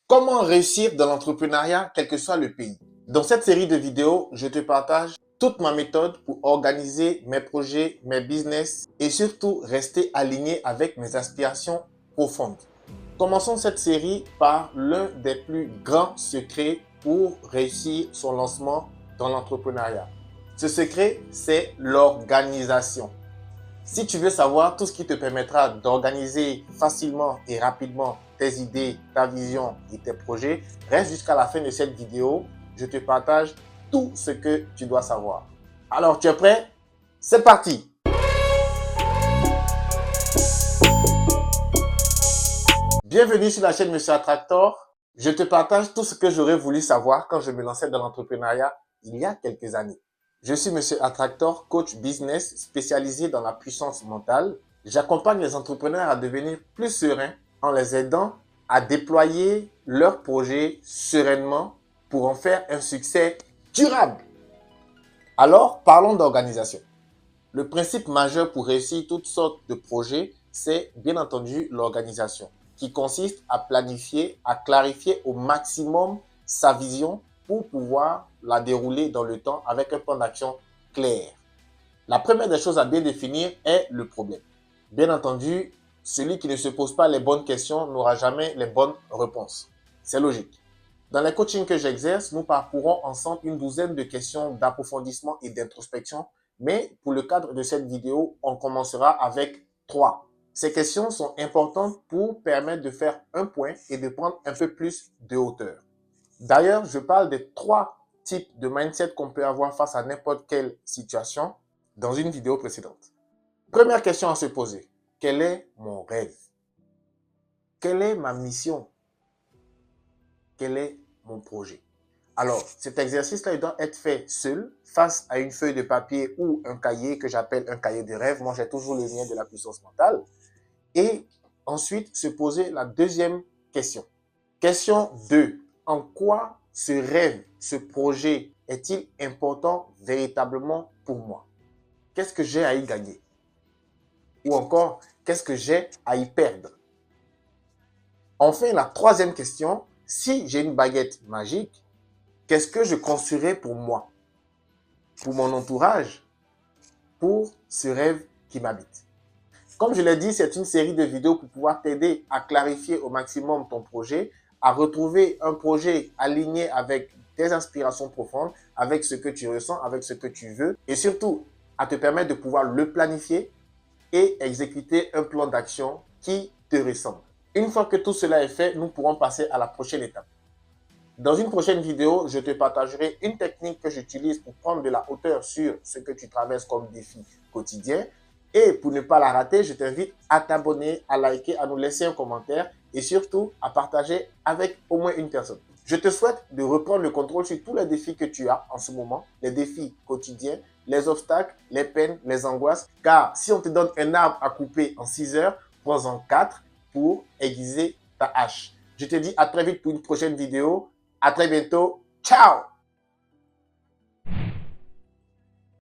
Comment réussir dans l'entrepreneuriat, quel que soit le pays? Dans cette série de vidéos, je te partage toute ma méthode pour organiser mes projets, mes business et surtout rester aligné avec mes aspirations profondes. Commençons cette série par l'un des plus grands secrets pour réussir son lancement dans l'entrepreneuriat. Ce secret, c'est l'organisation. Si tu veux savoir tout ce qui te permettra d'organiser facilement et rapidement tes idées, ta vision et tes projets, reste jusqu'à la fin de cette vidéo. Je te partage tout ce que tu dois savoir. Alors, tu es prêt? C'est parti! Bienvenue sur la chaîne Monsieur Attractor. Je te partage tout ce que j'aurais voulu savoir quand je me lançais dans l'entrepreneuriat il y a quelques années. Je suis Monsieur Attractor, coach business spécialisé dans la puissance mentale. J'accompagne les entrepreneurs à devenir plus sereins en les aidant à déployer leurs projets sereinement pour en faire un succès durable. Alors, parlons d'organisation. Le principe majeur pour réussir toutes sortes de projets, c'est bien entendu l'organisation, qui consiste à planifier, à clarifier au maximum sa vision pour pouvoir la dérouler dans le temps avec un plan d'action clair. La première des choses à bien définir est le problème. Bien entendu, celui qui ne se pose pas les bonnes questions n'aura jamais les bonnes réponses. C'est logique. Dans les coachings que j'exerce, nous parcourons ensemble une douzaine de questions d'approfondissement et d'introspection, mais pour le cadre de cette vidéo, on commencera avec 3. Ces questions sont importantes pour permettre de faire un point et de prendre un peu plus de hauteur. D'ailleurs, je parle des 3 types de mindset qu'on peut avoir face à n'importe quelle situation dans une vidéo précédente. Première question à se poser. Quel est mon rêve? Quelle est ma mission? Quel est mon projet? Alors, cet exercice-là, il doit être fait seul, face à une feuille de papier ou un cahier que j'appelle un cahier de rêve. Moi, j'ai toujours le mien de la puissance mentale. Et ensuite, se poser la deuxième question. Question 2. En quoi ce rêve, ce projet est-il important véritablement pour moi? Qu'est-ce que j'ai à y gagner? Ou encore, qu'est-ce que j'ai à y perdre? Enfin, la troisième question, si j'ai une baguette magique, qu'est-ce que je construirai pour moi, pour mon entourage, pour ce rêve qui m'habite? Comme je l'ai dit, c'est une série de vidéos pour pouvoir t'aider à clarifier au maximum ton projet, à retrouver un projet aligné avec tes aspirations profondes, avec ce que tu ressens, avec ce que tu veux, et surtout à te permettre de pouvoir le planifier et exécuter un plan d'action qui te ressemble. Une fois que tout cela est fait, nous pourrons passer à la prochaine étape. Dans une prochaine vidéo, je te partagerai une technique que j'utilise pour prendre de la hauteur sur ce que tu traverses comme défi quotidien. Et pour ne pas la rater, je t'invite à t'abonner, à liker, à nous laisser un commentaire et surtout à partager avec au moins une personne. Je te souhaite de reprendre le contrôle sur tous les défis que tu as en ce moment, les défis quotidiens, les obstacles, les peines, les angoisses. Car si on te donne un arbre à couper en 6 heures, prends-en 4 pour aiguiser ta hache. Je te dis à très vite pour une prochaine vidéo. À très bientôt. Ciao!